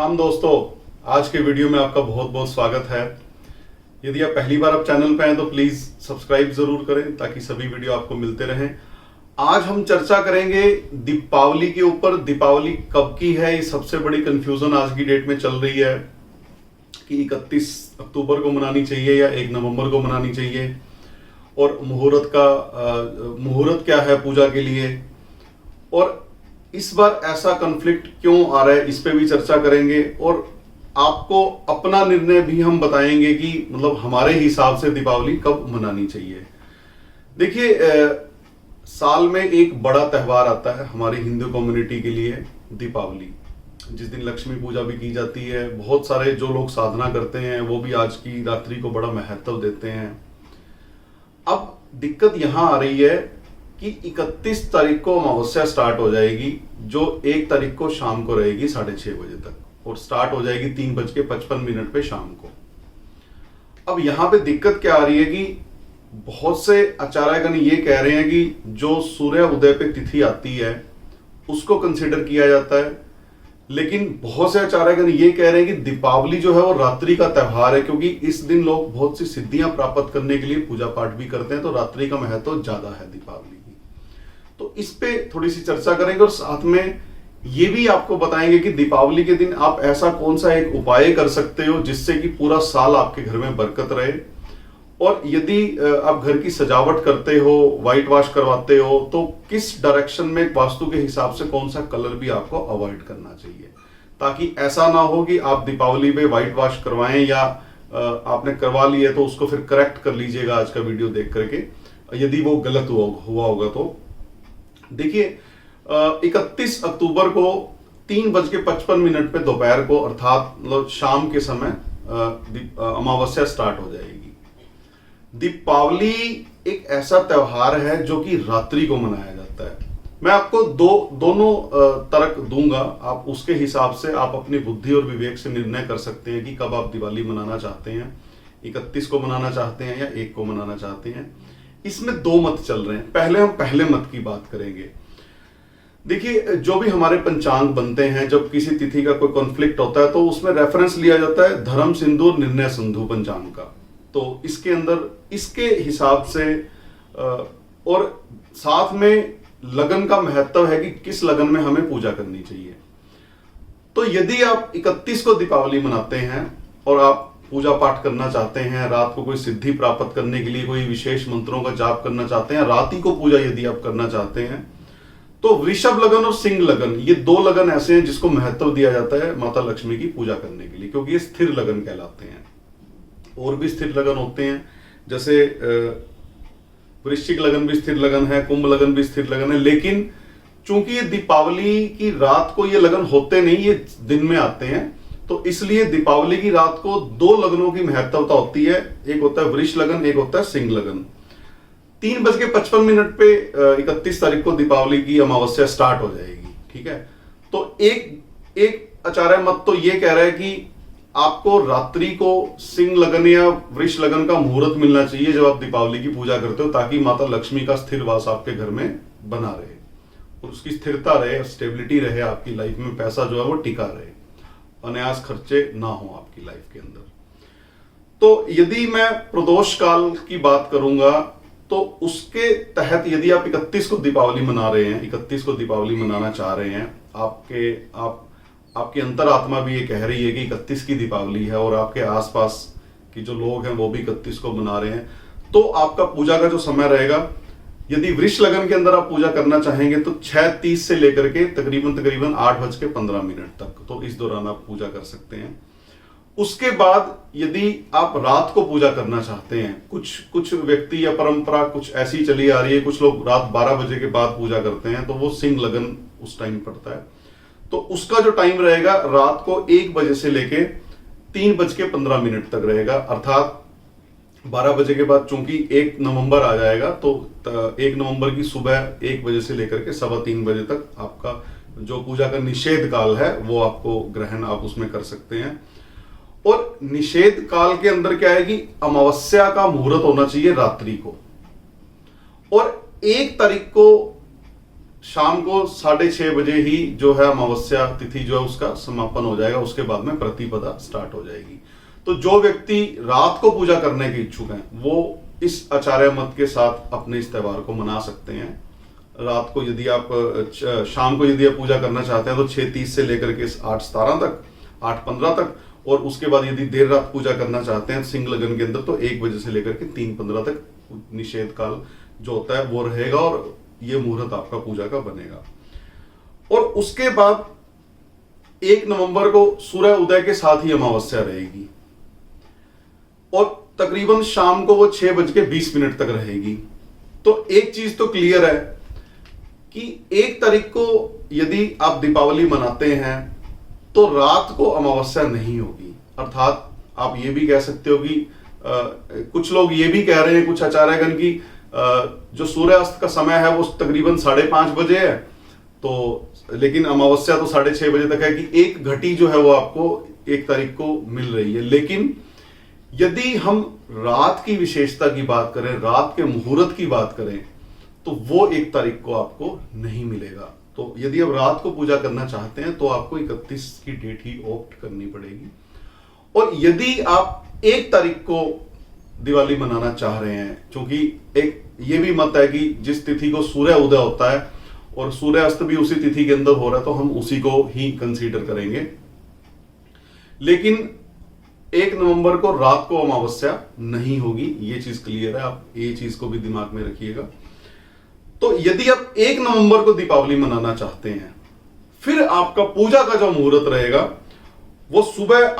राम दोस्तों, आज के वीडियो में आपका बहुत बहुत स्वागत है। यदि आप पहली बार आप चैनल पे हैं तो प्लीज सब्सक्राइब जरूर करें ताकि सभी वीडियो आपको मिलते रहें। आज हम चर्चा करेंगे दीपावली के ऊपर। दीपावली कब की है, ये सबसे बड़ी कंफ्यूजन आज की डेट में चल रही है कि 31 अक्टूबर को मनानी चाहिए या 1 नवंबर को मनानी चाहिए, और मुहूर्त क्या है पूजा के लिए, और इस बार ऐसा कॉन्फ्लिक्ट क्यों आ रहा है, इस पे भी चर्चा करेंगे। और आपको अपना निर्णय भी हम बताएंगे कि मतलब हमारे हिसाब से दीपावली कब मनानी चाहिए। देखिए, साल में एक बड़ा त्योहार आता है हमारी हिंदू कम्युनिटी के लिए, दीपावली, जिस दिन लक्ष्मी पूजा भी की जाती है। बहुत सारे जो लोग साधना करते हैं वो भी आज की रात्रि को बड़ा महत्व देते हैं। अब दिक्कत यहां आ रही है कि 31 तारीख को अमावस्या स्टार्ट हो जाएगी, जो 1 तारीख को शाम को रहेगी 6:30 बजे तक, और स्टार्ट हो जाएगी 3:55 पे शाम को। अब यहां पे दिक्कत क्या आ रही है कि बहुत से आचार्यगण ये कह रहे हैं कि जो सूर्य उदय पे तिथि आती है उसको कंसिडर किया जाता है, लेकिन बहुत से आचार्यगण ये कह रहे हैं कि दीपावली जो है वो रात्रि का त्योहार है, क्योंकि इस दिन लोग बहुत सी सिद्धियां प्राप्त करने के लिए पूजा पाठ भी करते हैं, तो रात्रि का महत्व ज्यादा है दीपावली की। तो इस पे थोड़ी सी चर्चा करेंगे, और साथ में ये भी आपको बताएंगे कि दीपावली के दिन आप ऐसा कौन सा एक उपाय कर सकते हो जिससे कि पूरा साल आपके घर में बरकत रहे। और यदि आप घर की सजावट करते हो, व्हाइट वॉश करवाते हो, तो किस डायरेक्शन में वास्तु के हिसाब से कौन सा कलर भी आपको अवॉइड करना चाहिए, ताकि ऐसा ना हो कि आप दीपावली पे व्हाइट वॉश करवाएं या आपने करवा लिए तो उसको फिर करेक्ट कर लीजिएगा आज का वीडियो देख करके, यदि वो गलत हुआ होगा तो। देखिए, 31 अक्टूबर को 3:55 पे दोपहर को, अर्थात मतलब शाम के समय अमावस्या स्टार्ट हो जाएगी। दीपावली एक ऐसा त्योहार है जो कि रात्रि को मनाया जाता है। मैं आपको दोनों तर्क दूंगा, आप उसके हिसाब से आप अपनी बुद्धि और विवेक से निर्णय कर सकते हैं कि कब आप दिवाली मनाना चाहते हैं, 31 को मनाना चाहते हैं या 1 को मनाना चाहते हैं। इसमें 2 मत चल रहे हैं। पहले हम पहले मत की बात करेंगे। देखिए, जो भी हमारे पंचांग बनते हैं, जब किसी तिथि का कोई कॉन्फ्लिक्ट होता है तो उसमें रेफरेंस लिया जाता है धर्म सिंधु और निर्णय सिंधु पंचांग का। तो इसके अंदर इसके हिसाब से और साथ में लगन का महत्व है कि किस लगन में हमें पूजा करनी चाहिए। तो यदि आप 31 को दीपावली मनाते हैं और आप पूजा पाठ करना चाहते हैं, रात को कोई सिद्धि प्राप्त करने के लिए कोई विशेष मंत्रों का जाप करना चाहते हैं, रात ही को पूजा यदि आप करना चाहते हैं, तो वृषभ लगन और सिंह लगन, ये 2 लगन ऐसे हैं जिसको महत्व दिया जाता है माता लक्ष्मी की पूजा करने के लिए, क्योंकि ये स्थिर लगन कहलाते हैं। और भी स्थिर लगन होते हैं, जैसे वृश्चिक लगन भी स्थिर लगन है, कुंभ लगन भी स्थिर लगन है, लेकिन चूंकि ये दीपावली की रात को ये लगन होते नहीं, ये दिन में आते हैं, तो इसलिए दीपावली की रात को 2 लगनों की महत्वता होती है। एक होता है वृष लगन, एक होता है सिंह लगन। 3:55 पे 31 तारीख को दीपावली की अमावस्या स्टार्ट हो जाएगी, ठीक है। तो एक आचार्य मत तो ये कह रहा है कि आपको रात्रि को सिंह लगन या वृष लगन का मुहूर्त मिलना चाहिए जब आप दीपावली की पूजा करते हो, ताकि माता लक्ष्मी का स्थिर वास आपके घर में बना रहे और उसकी स्थिरता रहे, स्टेबिलिटी रहे, आपकी लाइफ में पैसा जो है वो टिका रहे, अनायास खर्चे ना हो आपकी लाइफ के अंदर। तो यदि मैं प्रदोष काल की बात करूंगा तो उसके तहत यदि आप 31 को दीपावली मना रहे हैं, 31 को दीपावली मनाना चाह रहे हैं, आपकी अंतरात्मा भी ये कह रही है कि 31 की दीपावली है और आपके आसपास की जो लोग हैं वो भी 31 को मना रहे हैं, तो आपका पूजा का जो समय रहेगा, यदि वृष लगन के अंदर आप पूजा करना चाहेंगे तो 6:30 से लेकर के तकरीबन 8:15 तक, तो इस दौरान आप पूजा कर सकते हैं। उसके बाद यदि आप रात को पूजा करना चाहते हैं, कुछ व्यक्ति या परंपरा कुछ ऐसी चली आ रही है, कुछ लोग रात 12 बजे के बाद पूजा करते हैं, तो वो सिंह लगन उस टाइम पड़ता है। तो उसका जो टाइम रहेगा रात को 1 बजे से लेके 3:15 तक रहेगा, अर्थात 12 बजे के बाद चूंकि 1 नवंबर आ जाएगा, तो 1 नवंबर की सुबह 1 बजे से लेकर के 3:15 बजे तक आपका जो पूजा का निषेध काल है वो आपको ग्रहण आप उसमें कर सकते हैं। और निषेध काल के अंदर क्या है कि अमावस्या का मुहूर्त होना चाहिए रात्रि को, और 1 तारीख को शाम को 6:30 बजे ही जो है अमावस्या तिथि जो है उसका समापन हो जाएगा। उसके बाद में प्रतिपदा स्टार्ट हो जाएगी। तो जो व्यक्ति रात को पूजा करने के इच्छुक हैं वो इस आचार्य मत के साथ अपने इस त्योहार को मना सकते हैं। रात को यदि आप शाम को यदि आप पूजा करना चाहते हैं तो 6:30 से लेकर के 8:17 तक, 8:15 तक, और उसके बाद यदि देर रात पूजा करना चाहते हैं सिंह लगन के अंदर तो 1 बजे से लेकर के 3:15 तक निषेध काल जो होता है वो रहेगा और ये मुहूर्त आपका पूजा का बनेगा। और उसके बाद 1 नवंबर को सूर्य उदय के साथ ही अमावस्या रहेगी और तकरीबन शाम को वो 6:20 तक रहेगी। तो एक चीज तो क्लियर है कि 1 तारीख को यदि आप दीपावली मनाते हैं तो रात को अमावस्या नहीं होगी। अर्थात आप ये भी कह सकते हो कि कुछ लोग ये भी कह रहे हैं, कुछ आचार्यगण की जो सूर्यास्त का समय है वो तकरीबन 5:30 बजे है, तो लेकिन अमावस्या तो 6:30 बजे तक है कि 1 घटी जो है वो आपको 1 तारीख को मिल रही है। लेकिन यदि हम रात की विशेषता की बात करें, रात के मुहूर्त की बात करें, तो वो 1 तारीख को आपको नहीं मिलेगा। तो यदि आप रात को पूजा करना चाहते हैं तो आपको 31 की डेट ही ऑप्ट करनी पड़ेगी। और यदि आप 1 तारीख को दिवाली मनाना चाह रहे हैं, क्योंकि एक ये भी मत है कि जिस तिथि को सूर्य उदय होता है और सूर्यास्त भी उसी तिथि के अंदर हो रहा है तो हम उसी को ही कंसीडर करेंगे। लेकिन 1 नवंबर को रात को अमावस्या नहीं होगी, ये चीज क्लियर है, आप ये चीज को भी दिमाग में रखिएगा। तो यदि आप 1 नवंबर को दीपावली मनाना चाहते हैं, फिर आपका पूजा का जो मुहूर्त रहेगा वो सुबह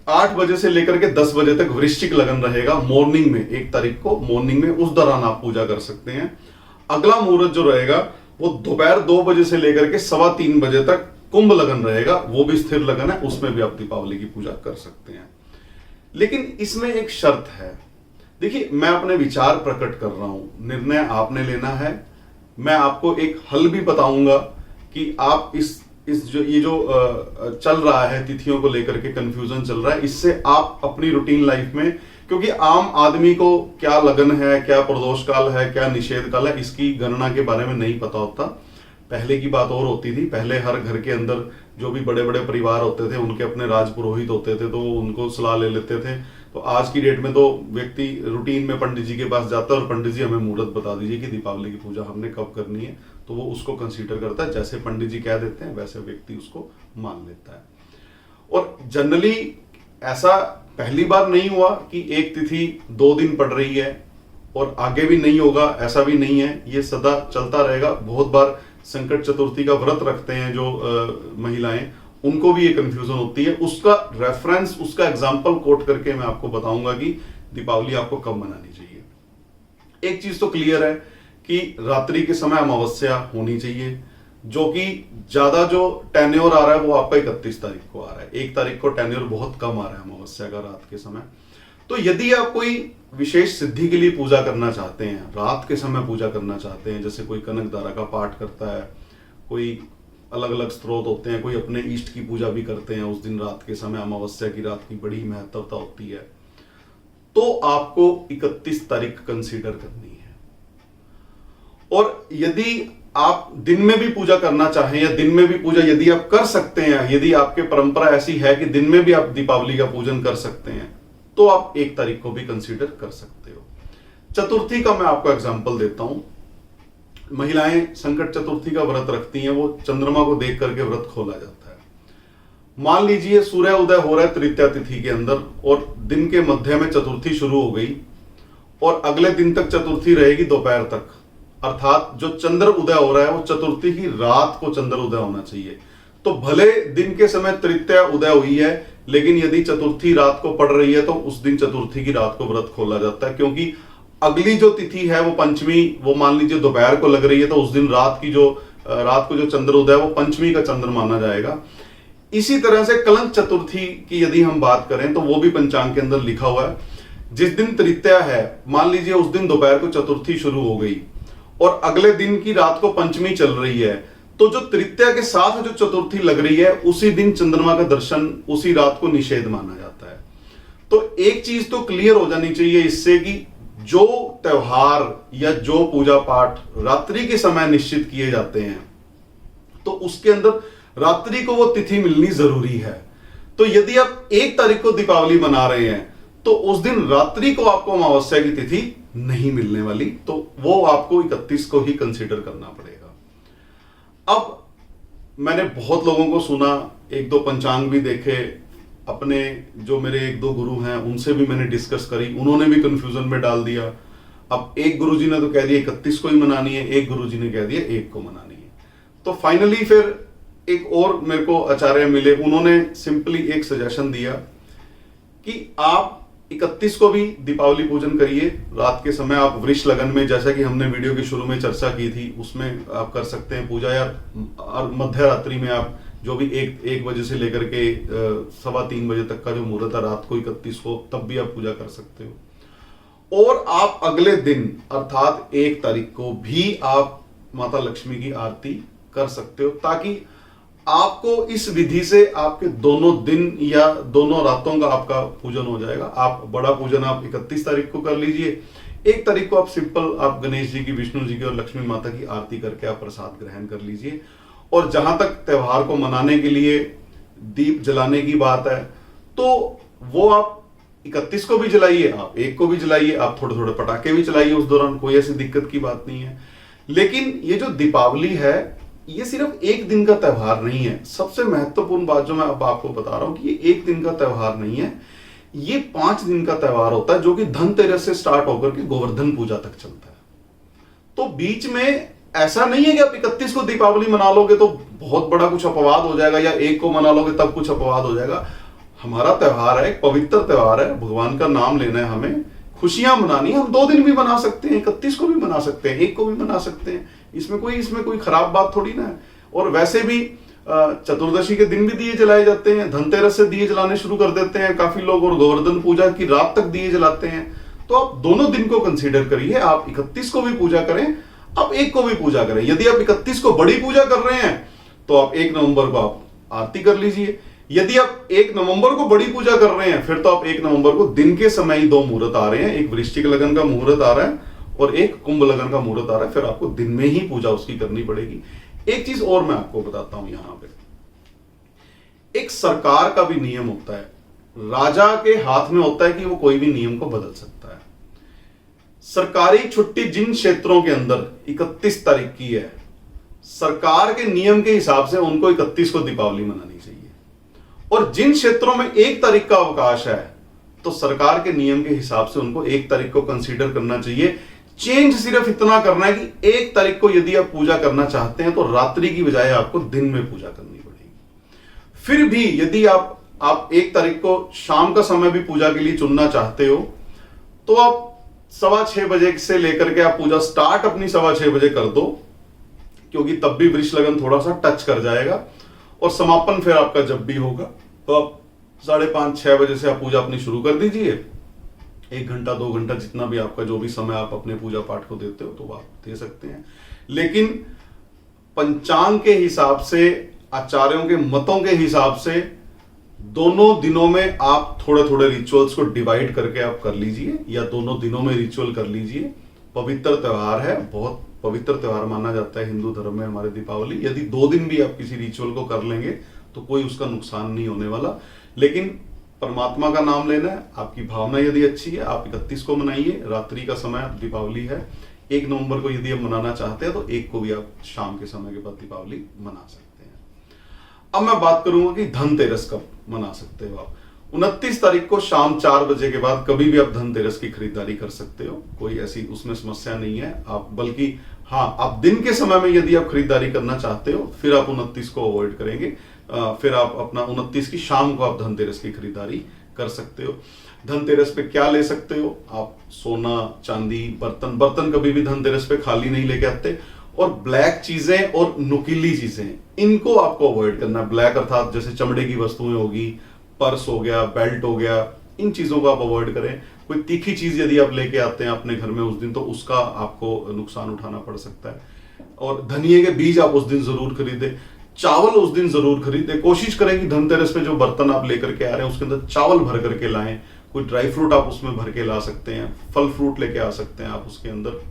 8 बजे से लेकर के 10 बजे तक वृश्चिक लगन रहेगा। मॉर्निंग में 1 तारीख को मॉर्निंग में उस दौरान आप पूजा कर सकते हैं। अगला मुहूर्त जो रहेगा वो दोपहर 2 बजे से लेकर के 3:15 बजे तक कुंभ लगन रहेगा, वो भी स्थिर लगन है, उसमें भी आप दीपावली की पूजा कर सकते हैं। लेकिन इसमें एक शर्त है। देखिए, मैं अपने विचार प्रकट कर रहा हूं, निर्णय आपने लेना है। मैं आपको एक हल भी बताऊंगा कि आप इस ये जो चल रहा है तिथियों को लेकर के कंफ्यूजन चल रहा है, इससे आप अपनी रूटीन लाइफ में, क्योंकि आम आदमी को क्या लगन है, क्या प्रदोष काल है, क्या निषेध काल है, इसकी गणना के बारे में नहीं पता होता। पहले की बात और होती थी, पहले हर घर के अंदर जो भी बड़े बड़े परिवार होते थे उनके अपने राज पुरोहित होते थे, तो वो उनको सलाह ले लेते थे। तो आज की डेट में तो व्यक्ति रूटीन में पंडित जी के पास जाता है और पंडित जी हमें मुहूर्त बता दीजिए कि दीपावली की पूजा हमने कब करनी है, तो वो उसको कंसीडर करता है। जैसे पंडित जी कह देते हैं वैसे व्यक्ति उसको मान लेता है। और जनरली ऐसा पहली बार नहीं हुआ कि एक तिथि 2 दिन पड़ रही है और आगे भी नहीं होगा, ऐसा भी नहीं है, ये सदा चलता रहेगा। बहुत बार संकट चतुर्थी का व्रत रखते हैं जो महिलाएं, उनको भी ये कंफ्यूजन होती है। उसका रेफरेंस, उसका एग्जांपल कोट करके मैं आपको बताऊंगा कि दीपावली आपको कब मनानी चाहिए। एक चीज तो क्लियर है कि रात्रि के समय अमावस्या होनी चाहिए, जो कि ज्यादा जो टेन्योर आ रहा है वो आपका 31 तारीख को आ रहा है। 1 तारीख को टेन्योर बहुत कम आ रहा है अमावस्या का रात के समय। तो यदि आप कोई विशेष सिद्धि के लिए पूजा करना चाहते हैं, रात के समय पूजा करना चाहते हैं, जैसे कोई कनक धारा का पाठ करता है, कोई अलग अलग स्त्रोत होते हैं, कोई अपने इष्ट की पूजा भी करते हैं उस दिन रात के समय, अमावस्या की रात की बड़ी महत्वता होती है, तो आपको 31 तारीख कंसीडर करनी है। और यदि आप दिन में भी पूजा करना चाहें या दिन में भी पूजा यदि आप कर सकते हैं, यदि आपके परंपरा ऐसी है कि दिन में भी आप दीपावली का पूजन कर सकते हैं, तो आप 1 तारीख को भी कंसीडर कर सकते हो। चतुर्थी का मैं आपको एग्जांपल देता हूं। महिलाएं संकट चतुर्थी का व्रत रखती हैं, वो चंद्रमा को देख करके व्रत खोला जाता है। मान लीजिए सूर्य उदय हो रहा है तृतीया तिथि के अंदर और दिन के मध्य में चतुर्थी शुरू हो गई और अगले दिन तक चतुर्थी रहेगी दोपहर तक। अर्थात जो चंद्र उदय हो रहा है वो चतुर्थी की रात को चंद्र उदय होना चाहिए। तो भले दिन के समय तृतीया उदय हुई है, लेकिन यदि चतुर्थी रात को पड़ रही है तो उस दिन चतुर्थी की रात को व्रत खोला जाता है, क्योंकि अगली जो तिथि है वो पंचमी, वो मान लीजिए दोपहर को लग रही है, तो उस दिन रात को जो चंद्र उदय है वो पंचमी का चंद्र माना जाएगा। इसी तरह से कलंक चतुर्थी की यदि हम बात करें तो वो भी पंचांग के अंदर लिखा हुआ है। जिस दिन तृतीया है, मान लीजिए उस दिन दोपहर को चतुर्थी शुरू हो गई और अगले दिन की रात को पंचमी चल रही है, तो जो तृतीया के साथ जो चतुर्थी लग रही है उसी दिन चंद्रमा का दर्शन उसी रात को निषेध माना जाता है। तो एक चीज तो क्लियर हो जानी चाहिए इससे कि जो त्योहार या जो पूजा पाठ रात्रि के समय निश्चित किए जाते हैं, तो उसके अंदर रात्रि को वो तिथि मिलनी जरूरी है। तो यदि आप 1 तारीख को दीपावली मना रहे हैं तो उस दिन रात्रि को आपको अमावस्या की तिथि नहीं मिलने वाली, तो वो आपको 31 को ही कंसीडर करना पड़ेगा। अब मैंने बहुत लोगों को सुना, 1-2 पंचांग भी देखे, अपने जो मेरे 1-2 गुरु हैं उनसे भी मैंने डिस्कस करी, उन्होंने भी कंफ्यूजन में डाल दिया। अब एक गुरुजी ने तो कह दिया 31 को ही मनानी है, एक गुरुजी ने कह दिया 1 को मनानी है। तो फाइनली फिर एक और मेरे को आचार्य मिले, उन्होंने सिंपली एक सजेशन दिया कि आप 31 को भी दीपावली पूजन करिए। रात के समय आप वृष लगन में, जैसा कि हमने वीडियो के शुरू में चर्चा की थी, उसमें आप कर सकते हैं पूजा, या मध्य रात्रि में आप जो भी 1 बजे से लेकर के 3:15 बजे तक का जो मुहूर्त है रात को 31 को, तब भी आप पूजा कर सकते हो। और आप अगले दिन अर्थात 1 तारीख को भी आप माता लक्ष्मी की आरती कर सकते हो, ताकि आपको इस विधि से आपके दोनों दिन या दोनों रातों का आपका पूजन हो जाएगा। आप बड़ा पूजन आप 31 तारीख को कर लीजिए, 1 तारीख को आप सिंपल आप गणेश जी की, विष्णु जी की और लक्ष्मी माता की आरती करके आप प्रसाद ग्रहण कर लीजिए। और जहां तक त्योहार को मनाने के लिए दीप जलाने की बात है, तो वो आप 31 को भी जलाइए, आप 1 को भी जलाइए, आप थोड़े थोड़े पटाखे भी चलाइए उस दौरान, कोई ऐसी दिक्कत की बात नहीं है। लेकिन ये जो दीपावली है, ये सिर्फ 1 दिन का त्योहार नहीं है। सबसे महत्वपूर्ण बात जो मैं अब आपको बता रहा हूं कि ये 1 दिन का त्योहार नहीं है, ये 5 दिन का त्योहार होता है, जो कि धनतेरस से स्टार्ट होकर के गोवर्धन पूजा तक चलता है। तो बीच में ऐसा नहीं है कि आप 31 को दीपावली मना लोगे तो बहुत बड़ा कुछ अपवाद हो जाएगा, या 1 को मना लोगे तब कुछ अपवाद हो जाएगा। हमारा त्योहार है, एक पवित्र त्योहार है, भगवान का नाम लेना है, हमें खुशियां मनानी है। हम 2 दिन भी मना सकते हैं, 31 को भी मना सकते हैं, 1 को भी मना सकते हैं, इसमें कोई खराब बात थोड़ी ना है। और वैसे भी चतुर्दशी के दिन भी दिए जलाए जाते हैं, धनतेरस से दिए जलाने शुरू कर देते हैं काफी लोग, और गोवर्धन पूजा की रात तक दिए जलाते हैं। तो आप दोनों दिन को कंसीडर करिए, आप 31 को भी पूजा करें, आप 1 को भी पूजा करें। यदि आप 31 को बड़ी पूजा कर रहे हैं तो आप 1 नवंबर को आप आरती कर लीजिए। यदि आप 1 नवंबर को बड़ी पूजा कर रहे हैं, फिर तो आप 1 नवंबर को दिन के समय ही 2 मुहूर्त आ रहे हैं, एक वृश्चिक लगन का मुहूर्त आ रहा है और एक कुंभ लगन का मुहूर्त आ रहा है, फिर आपको दिन में ही पूजा उसकी करनी पड़ेगी। एक चीज और मैं आपको बताता हूं, यहां पे एक सरकार का भी नियम होता है, राजा के हाथ में होता है कि वो कोई भी नियम को बदल सकता है। सरकारी छुट्टी जिन क्षेत्रों के अंदर 31 तारीख की है, सरकार के नियम के हिसाब से उनको 31 को दीपावली मनानी चाहिए। और जिन क्षेत्रों में 1 तारीख का अवकाश है, तो सरकार के नियम के हिसाब से उनको 1 तारीख को कंसीडर करना चाहिए। चेंज सिर्फ इतना करना है कि 1 तारीख को यदि आप पूजा करना चाहते हैं तो रात्रि की बजाय आपको दिन में पूजा करनी पड़ेगी। फिर भी यदि आप 1 तारीख को शाम का समय भी पूजा के लिए चुनना चाहते हो, तो आप 6:15 बजे से लेकर के आप पूजा स्टार्ट अपनी 6:15 बजे कर दो, क्योंकि तब भी वृष लगन थोड़ा सा टच कर जाएगा। और समापन फिर आपका जब भी होगा तो आप 5:30-6 बजे से आप पूजा अपनी शुरू कर दीजिए। 1 घंटा 2 घंटा जितना भी आपका जो भी समय आप अपने पूजा पाठ को देते हो तो आप दे सकते हैं। लेकिन पंचांग के हिसाब से, आचार्यों के मतों के हिसाब से, दोनों दिनों में आप थोड़े थोड़े रिचुअल्स को डिवाइड करके आप कर लीजिए, या दोनों दिनों में रिचुअल कर लीजिए। पवित्र त्योहार है, बहुत पवित्र त्योहार माना जाता है हिंदू धर्म में हमारे दीपावली। यदि 2 दिन भी आप किसी रिचुअल को कर लेंगे तो कोई उसका नुकसान नहीं होने वाला। लेकिन परमात्मा का नाम लेना है, आपकी भावना यदि अच्छी है, आप 31 को मनाइए, रात्रि का समय दीपावली है। 1 नवंबर को यदि आप मनाना चाहते हैं तो 1 को भी आप शाम के समय के बाद दीपावली मना सकते हैं। अब मैं बात करूंगा कि धनतेरस कब मना सकते हो आप। 29 तारीख को शाम 4 बजे के बाद कभी भी आप धनतेरस की खरीदारी कर सकते हो, कोई ऐसी उसमें समस्या नहीं है। आप बल्कि हाँ, आप दिन के समय में यदि आप खरीदारी करना चाहते हो फिर आप 29 को अवॉइड करेंगे, फिर आप अपना 29 की शाम को आप धनतेरस की खरीदारी कर सकते हो। धनतेरस पे क्या ले सकते हो आप? सोना, चांदी, बर्तन कभी भी धनतेरस पे खाली नहीं लेके आते। और ब्लैक चीजें और नुकीली चीजें, इनको आपको अवॉइड करना है। ब्लैक अर्थात जैसे चमड़े की वस्तुएं होगी, पर्स हो गया, बेल्ट हो गया, इन चीजों को आप अवॉइड करें। कोई तीखी चीज यदि आप लेके आते हैं अपने घर में उस दिन, तो उसका आपको नुकसान उठाना पड़ सकता है। और धनिये के बीज आप उस दिन जरूर खरीदें। चावल उस दिन जरूर खरीदें। कोशिश करें कि धनतेरस पे जो बर्तन आप लेकर के आ रहे हैं उसके अंदर चावल भर करके लाएं। कोई ड्राई फ्रूट आप उसमें भर के ला सकते हैं, फल फ्रूट लेके आ सकते हैं आप उसके अंदर।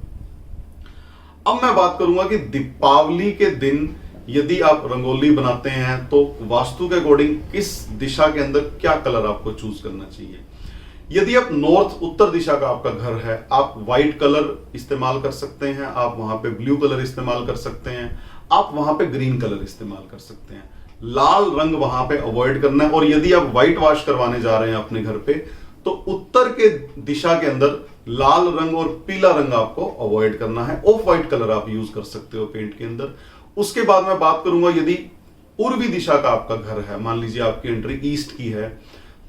अब मैं बात करूंगा कि दीपावली के दिन यदि आप रंगोली बनाते हैं तो वास्तु के अकॉर्डिंग किस दिशा के अंदर क्या कलर आपको चूज करना चाहिए। यदि आप नॉर्थ उत्तर दिशा का आपका घर है, आप व्हाइट कलर इस्तेमाल कर सकते हैं, आप वहां पे ब्लू कलर इस्तेमाल कर सकते हैं, आप वहां पे ग्रीन कलर इस्तेमाल कर सकते हैं। लाल रंग वहां पे अवॉइड करना है। और यदि आप व्हाइट वॉश करवाने जा रहे हैं अपने घर पे, तो उत्तर के दिशा के अंदर लाल रंग और पीला रंग आपको अवॉइड करना है। ऑफ व्हाइट कलर आप यूज कर सकते हो पेंट के अंदर। उसके बाद मैं बात करूंगा यदि पूर्वी दिशा का आपका घर है, मान लीजिए आपकी एंट्री ईस्ट की है,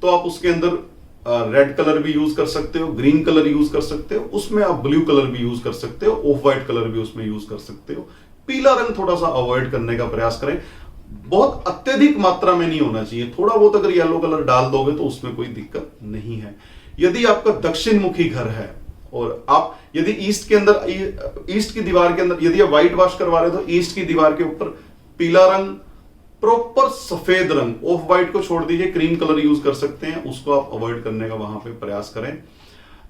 तो आप उसके अंदर रेड कलर भी यूज कर सकते हो, ग्रीन कलर यूज कर सकते हो, उसमें आप ब्लू कलर भी यूज कर सकते हो, ऑफ व्हाइट कलर भी उसमें यूज कर सकते हो। पीला रंग थोड़ा सा अवॉइड करने का प्रयास करें, बहुत अत्यधिक मात्रा में नहीं होना चाहिए। थोड़ा बहुत अगर येलो कलर डाल दोगे तो उसमें कोई दिक्कत नहीं है। यदि आपका दक्षिण मुखी घर है और आप यदि ईस्ट के अंदर, ईस्ट की दीवार के अंदर यदि आप व्हाइट वॉश करवा रहे हो तो ईस्ट की दीवार के ऊपर पीला रंग, प्रॉपर सफेद रंग, ऑफ व्हाइट को छोड़ दीजिए, क्रीम कलर यूज कर सकते हैं, उसको आप अवॉइड करने का वहां पे प्रयास करें।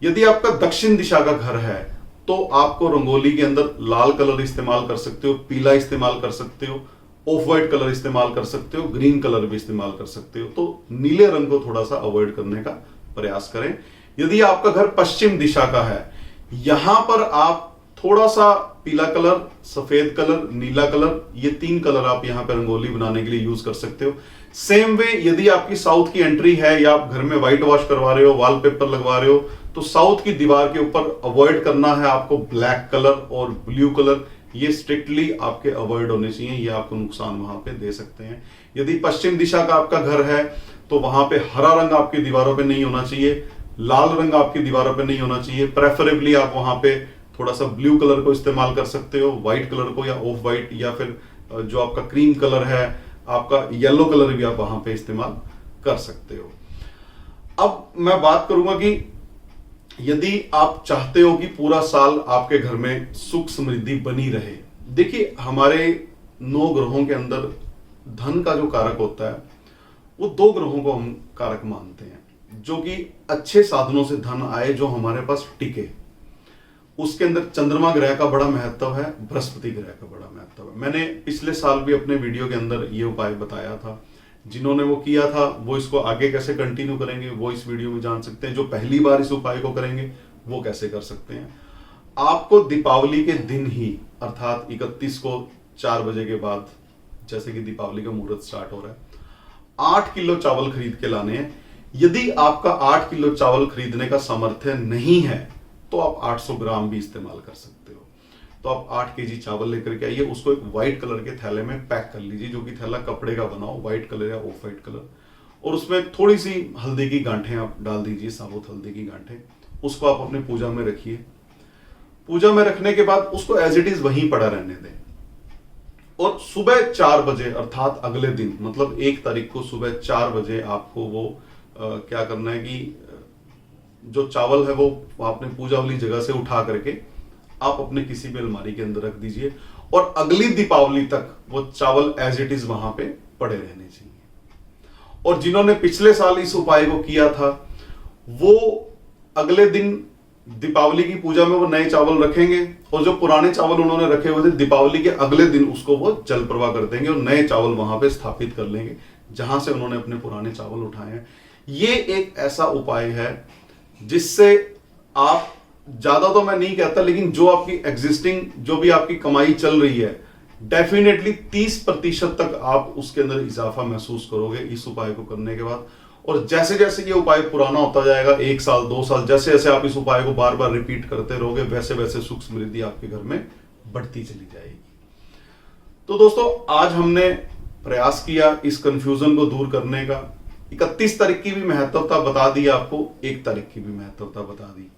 यदि आपका दक्षिण दिशा का घर है तो आपको रंगोली के अंदर लाल कलर इस्तेमाल कर सकते हो, पीला इस्तेमाल कर सकते हो, ऑफ व्हाइट कलर इस्तेमाल कर सकते हो, ग्रीन कलर भी इस्तेमाल कर सकते हो। तो नीले रंग को थोड़ा सा अवॉइड करने का प्रयास करें। यदि आपका घर पश्चिम दिशा का है, यहां पर आप थोड़ा सा पीला कलर, सफेद कलर, नीला कलर, ये 3 कलर आप यहां पर रंगोली बनाने के लिए यूज कर सकते हो। सेम वे यदि आपकी साउथ की एंट्री है या आप घर में व्हाइट वॉश करवा रहे हो, वॉलपेपर लगवा रहे हो, तो साउथ की दीवार के ऊपर अवॉइड करना है आपको ब्लैक कलर और ब्लू कलर। ये स्ट्रिक्टली आपके अवॉइड होने चाहिए, ये आपको नुकसान वहां पे दे सकते हैं। यदि पश्चिम दिशा का आपका घर है तो वहां पे हरा रंग आपकी दीवारों पे नहीं होना चाहिए, लाल रंग आपकी दीवारों पे नहीं होना चाहिए। प्रेफरेबली आप वहां पे थोड़ा सा ब्लू कलर को इस्तेमाल कर सकते हो, व्हाइट कलर को या ऑफ व्हाइट, या फिर जो आपका क्रीम कलर है, आपका येलो कलर भी आप वहां पे इस्तेमाल कर सकते हो। अब मैं बात करूंगा कि यदि आप चाहते हो कि पूरा साल आपके घर में सुख समृद्धि बनी रहे, देखिए हमारे 9 ग्रहों के अंदर धन का जो कारक होता है वो 2 ग्रहों को हम कारक मानते हैं, जो कि अच्छे साधनों से धन आए, जो हमारे पास टिके। उसके अंदर चंद्रमा ग्रह का बड़ा महत्व है, बृहस्पति ग्रह का बड़ा महत्व है। मैंने पिछले साल भी अपने वीडियो के अंदर ये उपाय बताया था। जिन्होंने वो किया था वो इसको आगे कैसे कंटिन्यू करेंगे वो इस वीडियो में जान सकते हैं। जो पहली बार इस उपाय को करेंगे वो कैसे कर सकते हैं। आपको दीपावली के दिन ही, अर्थात 31 को 4 बजे के बाद, जैसे कि दीपावली का मुहूर्त स्टार्ट हो रहा है, 8 किलो चावल खरीद के लाने हैं। यदि आपका 8 किलो चावल खरीदने का सामर्थ्य नहीं है तो आप 800 ग्राम भी इस्तेमाल कर सकते हो। तो आप 8 केजी चावल लेकर के आइए, उसको एक व्हाइट कलर के थैले में पैक कर लीजिए, जो कि थैला कपड़े का बनाओ, व्हाइट कलर या ऑफ व्हाइट कलर, और उसमें थोड़ी सी हल्दी की गांठें आप डाल दीजिए, साबुत हल्दी की गांठें। उसको आप अपने पूजा में रखिए। पूजा में रखने के बाद उसको एज इट इज वहीं पड़ा रहने दें, और सुबह 4 बजे अर्थात अगले दिन, मतलब 1 तारीख को सुबह 4 बजे आपको वो क्या करना है कि जो चावल है वो आपने पूजा वाली जगह से उठा करके आप अपने किसी भी अलमारी के अंदर रख दीजिए, और अगली दीपावली तक वो चावल एज इट इज वहां पे पड़े रहने चाहिए। और जिन्होंने पिछले साल इस उपाय को किया था वो अगले दिन दीपावली की पूजा में वो नए चावल रखेंगे, और जो पुराने चावल उन्होंने रखे हुए थे दीपावली के अगले दिन उसको वो जल प्रवाह कर देंगे और नए चावल वहां पे स्थापित कर लेंगे जहां से उन्होंने अपने पुराने चावल उठाए हैं। ये एक ऐसा उपाय है जिससे आप, ज्यादा तो मैं नहीं कहता, लेकिन जो आपकी एग्जिस्टिंग, जो भी आपकी कमाई चल रही है, डेफिनेटली 30% तक आप उसके अंदर इजाफा महसूस करोगे इस उपाय को करने के बाद। और जैसे जैसे ये उपाय पुराना होता जाएगा, 1 साल 2 साल, जैसे जैसे आप इस उपाय को बार बार रिपीट करते रहोगे, वैसे वैसे सुख समृद्धि आपके घर में बढ़ती चली जाएगी। तो दोस्तों, आज हमने प्रयास किया इस कंफ्यूजन को दूर करने का। 31 तारीख की भी महत्वता बता दी आपको, 1 तारीख की भी महत्वता बता दी।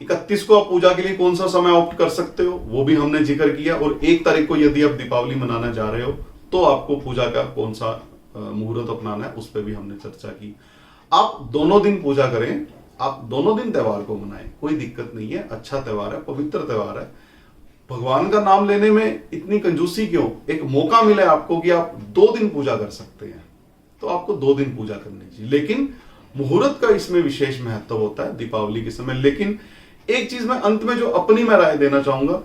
31 को आप पूजा के लिए कौन सा समय ऑप्ट कर सकते हो वो भी हमने जिक्र किया, और 1 तारीख को यदि आप दीपावली मनाना जा रहे हो तो आपको पूजा का कौन सा मुहूर्त अपनाना है उस पर भी हमने चर्चा की। आप दोनों दिन पूजा करें, आप दोनों दिन त्योहार को मनाएं, कोई दिक्कत नहीं है। अच्छा त्योहार है, पवित्र त्योहार है। भगवान का नाम लेने में इतनी कंजूसी क्यों? एक मौका मिले आपको कि आप 2 दिन पूजा कर सकते हैं तो आपको 2 दिन पूजा करनी चाहिए, लेकिन मुहूर्त का इसमें विशेष महत्व होता है दीपावली के समय। लेकिन एक चीज मैं अंत में जो अपनी मैं राय देना चाहूंगा,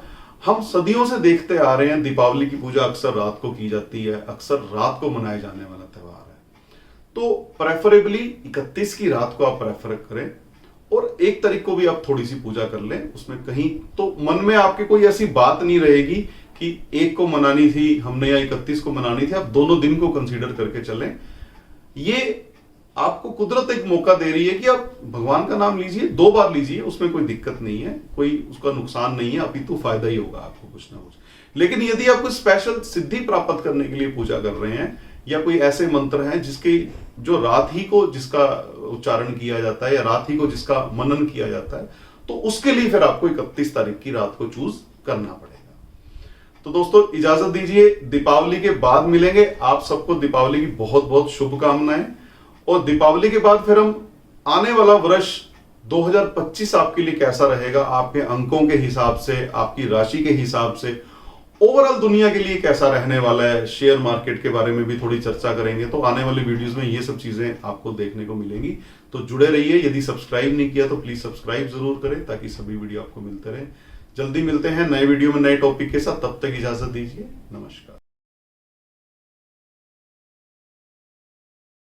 हम सदियों से देखते आ रहे हैं दीपावली की पूजा अक्सर रात को की जाती है, अक्सर रात को मनाया जाने वाला त्योहार है। तो प्रेफरेबली 31 की रात को आप प्रेफर करें और 1 तारीख को भी आप थोड़ी सी पूजा कर लें। उसमें कहीं तो मन में आपके कोई ऐसी बात नहीं रहेगी कि 1 को मनानी थी हमने या 31 को मनानी थी। आप दोनों दिन को कंसीडर करके चलें। ये आपको कुदरत एक मौका दे रही है कि आप भगवान का नाम लीजिए, 2 बार लीजिए, उसमें कोई दिक्कत नहीं है, कोई उसका नुकसान नहीं है, अपितु फायदा ही होगा आपको कुछ ना कुछ। लेकिन यदि आप कोई स्पेशल सिद्धि प्राप्त करने के लिए पूजा कर रहे हैं या कोई ऐसे मंत्र हैं जिसके जो रात ही को जिसका उच्चारण किया जाता है या रात ही को जिसका मनन किया जाता है, तो उसके लिए फिर आपको 31 तारीख की रात को चूज करना पड़ेगा। तो दोस्तों इजाजत दीजिए, दीपावली के बाद मिलेंगे। आप सबको दीपावली की बहुत बहुत शुभकामनाएं। और दीपावली के बाद फिर हम आने वाला वर्ष 2025 आपके लिए कैसा रहेगा, आपके अंकों के हिसाब से, आपकी राशि के हिसाब से, ओवरऑल दुनिया के लिए कैसा रहने वाला है, शेयर मार्केट के बारे में भी थोड़ी चर्चा करेंगे। तो आने वाली वीडियोस में ये सब चीजें आपको देखने को मिलेंगी। तो जुड़े रहिए। यदि सब्सक्राइब नहीं किया तो प्लीज सब्सक्राइब जरूर करें ताकि सभी वीडियो आपको मिलते रहे। जल्दी मिलते हैं नए वीडियो में नए टॉपिक के साथ। तब तक इजाजत दीजिए। नमस्कार।